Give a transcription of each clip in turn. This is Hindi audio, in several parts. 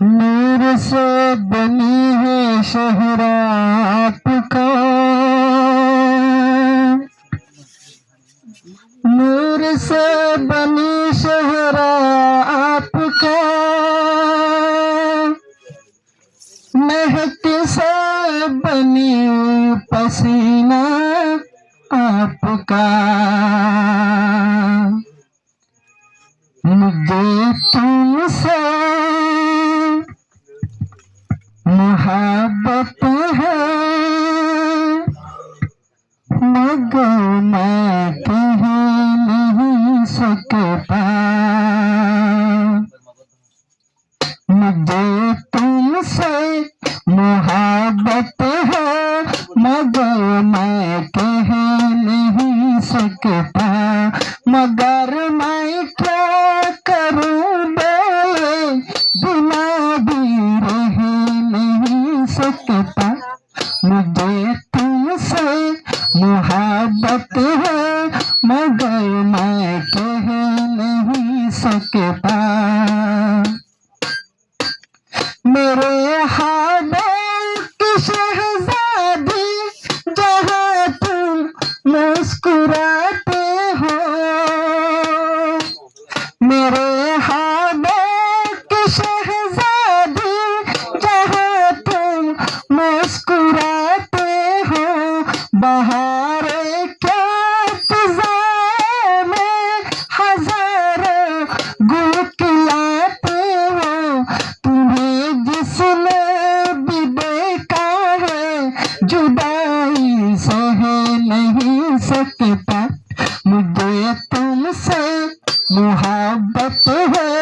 नूर से बनी है शहर आपका, नूर से बनी शहर आपका, महक से बनी पसीना आपका। मुझे तुमसे मोहब्बत है, मगर मैं कह नहीं सकता। मुझे तुमसे मोहब्बत है, मगर मैं कह नहीं सकता। मगर मैं क्या करूं बोले, बिना भी रह नहीं सकता। मुझे तुमसे मोहब्बत है, मगर मैं कह नहीं सकता। मेरे हाथों की शहजादी, जहाँ तुम मुस्कुराते हो, मेरे हाथों की शहजादी, जहाँ तुम मुस्कुराते हो। बहारे क्या फिजाओं में हजारों गुल खिलाते हो। तुम्हें जिसने भी देखा है, जुदाई सह नहीं सकता। मुझे तुमसे मोहब्बत है,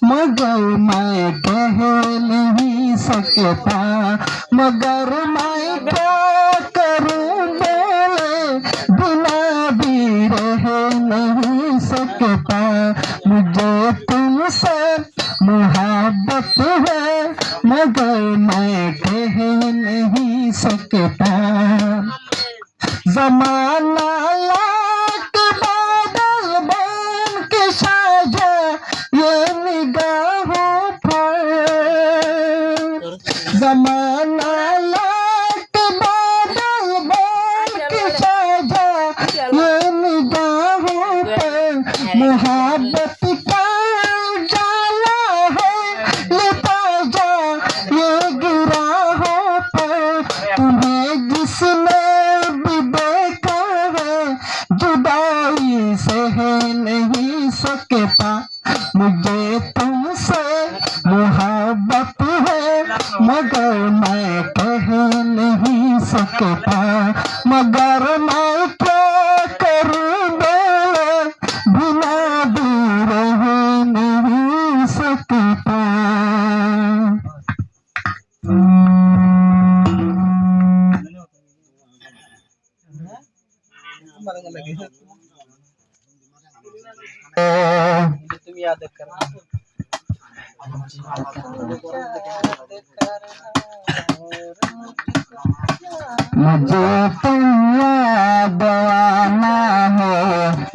मगर मैं कह नहीं सकता। मगर मैं क्या करूं बोले, बिना भी रह नहीं सकता। मुझे तुमसे मोहब्बत है, मगर मैं कह नहीं सकता। ज़माना लाख बादल बन के साजा ये निगाहों पर, ज़माना लाख बादल बन के साजा ये निगाहों पर। मोहब्बत का उजाला है लिताजा ये गिराहों पर। तुम्हें जिसने भी देखा है, जुदाई सह नहीं सकता। मुझे तुमसे मोहब्बत है, मगर मैं कह नहीं सकता। मगर मैं क्या करूं बोले, बिना भी रह नहीं सकता। तुम्ही याद करा मुझे तुम याद आना है,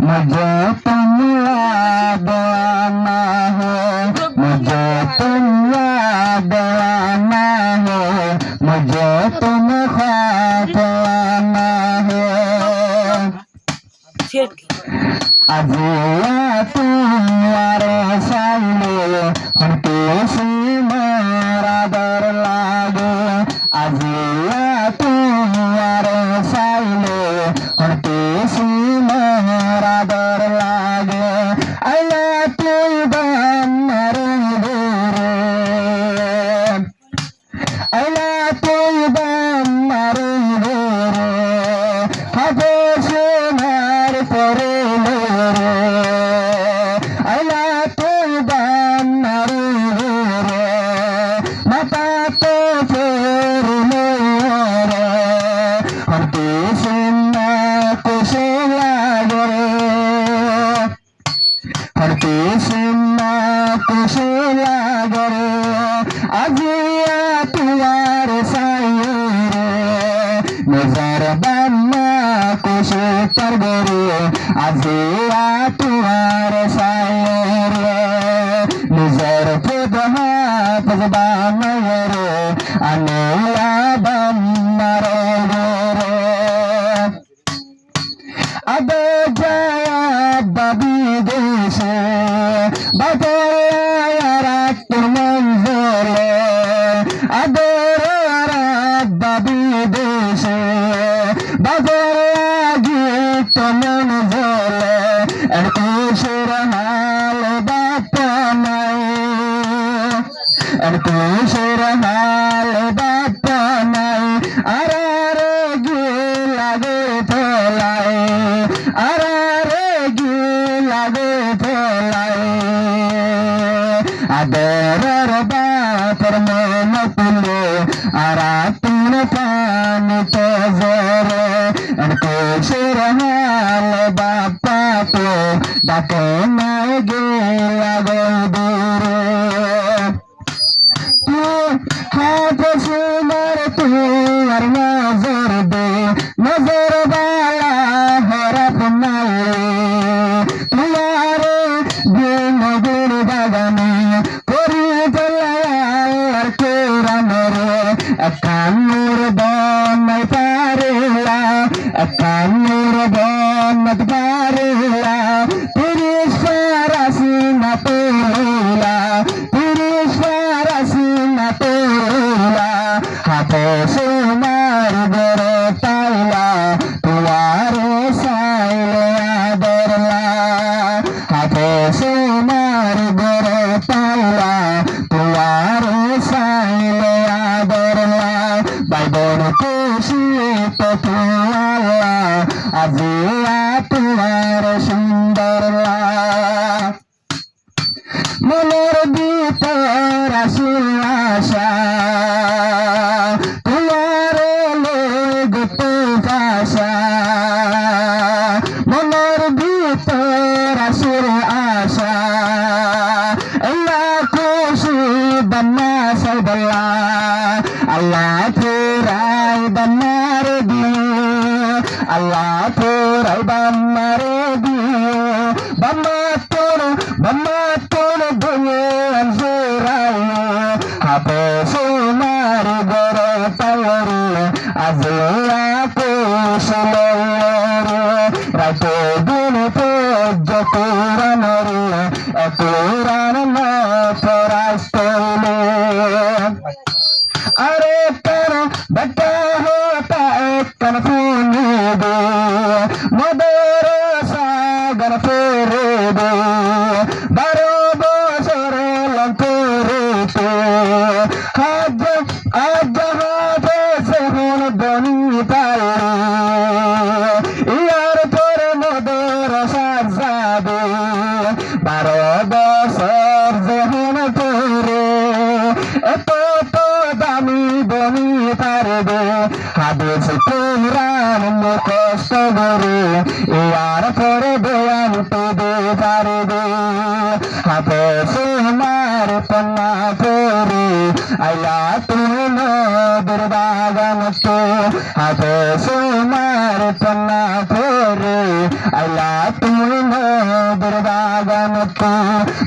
मुझे तुम याद आना है, मुझे तुम याद आना है, मुझे तुम ख्वाब आना है। अजिया तुम्हारे सामने हमको मारा डर लागे। अजिया तुम्हारे सामने हमको मारा डर लागे। अल्लाह तू बंदर रे, अल्लाह तू बंदर रे, हबे से मार परे नजर बन्ना कुछ पर गरे, अजिया तुम्हारे साये খুশির হাল বাপ্পা নাই খুশির হাল বাপ্পা নাই আর লাগে ফেলায় আর লাগে ফেলায় আদরের বাপর মন তুলে আর তুমি পানি তো জরে খুশির হাল বাপ্পা তো ডাকে নাই গেলা দূরে সুমার তুয়ার নজর দে নজর বালা হরফ নাই তুয়ারে দিন গুণ বাগানে করি বলার কোরআনের কানুর বন্যায় পারিলা কানুর বন্যাত পারিলা তিরিশ ফারাসি না পেলা তিরিশ ফারাসি না পেলা হাতে সোনার গড়ে পাইলা তুয়ারে সাইলে আদরলা হাতে সোনার গড়ে পাইলা তুয়ারে সাইলে আদরলা বাইবন খুশি তো তুয়াল্লা আজিয়া তুয়ার সুন্দরলা মনের ভিতর আসিল আশা তোমার লোক ভাষা মনের ভিতর আসিল আশা আল্লাহ খুশি বন্যা সাইদল্লা আল্লাহ ফুরাই বন্যার দিয়ে আল্লাহ ফুরাই বন্যার দিয়ে বন্যা তোর বয়ে জোরাই হাতে সোনার গড়ে পাওয়ারে আজিয়া কৌশল রাতে দিন পর্য কোরআনরে কোরআন ফরাস্তলে अरे तेरा बेटा होता एक कनफूनी दे मदर सागर फेरे दे बारो बसर लंकोरे ते आज आज हाथे से होन बनी पारे यार पर मदर साजादे बारो बसर से होन फेरे तो দামি বনি পারবে হাদিস কোরআন মুখস্থ করে ইয়ার পরে বয়ান পেতে পারবে হাতে সোনার পন্না পরে আইলা তুমি নদীর বাগানতে হাতে সোনার পন্না পরে আইলা তুমি নদীর বাগানতে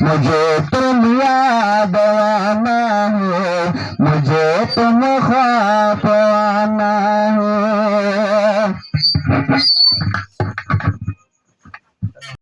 মুঝে তুমি याद आना है मुझे तुम ख्वाब आना है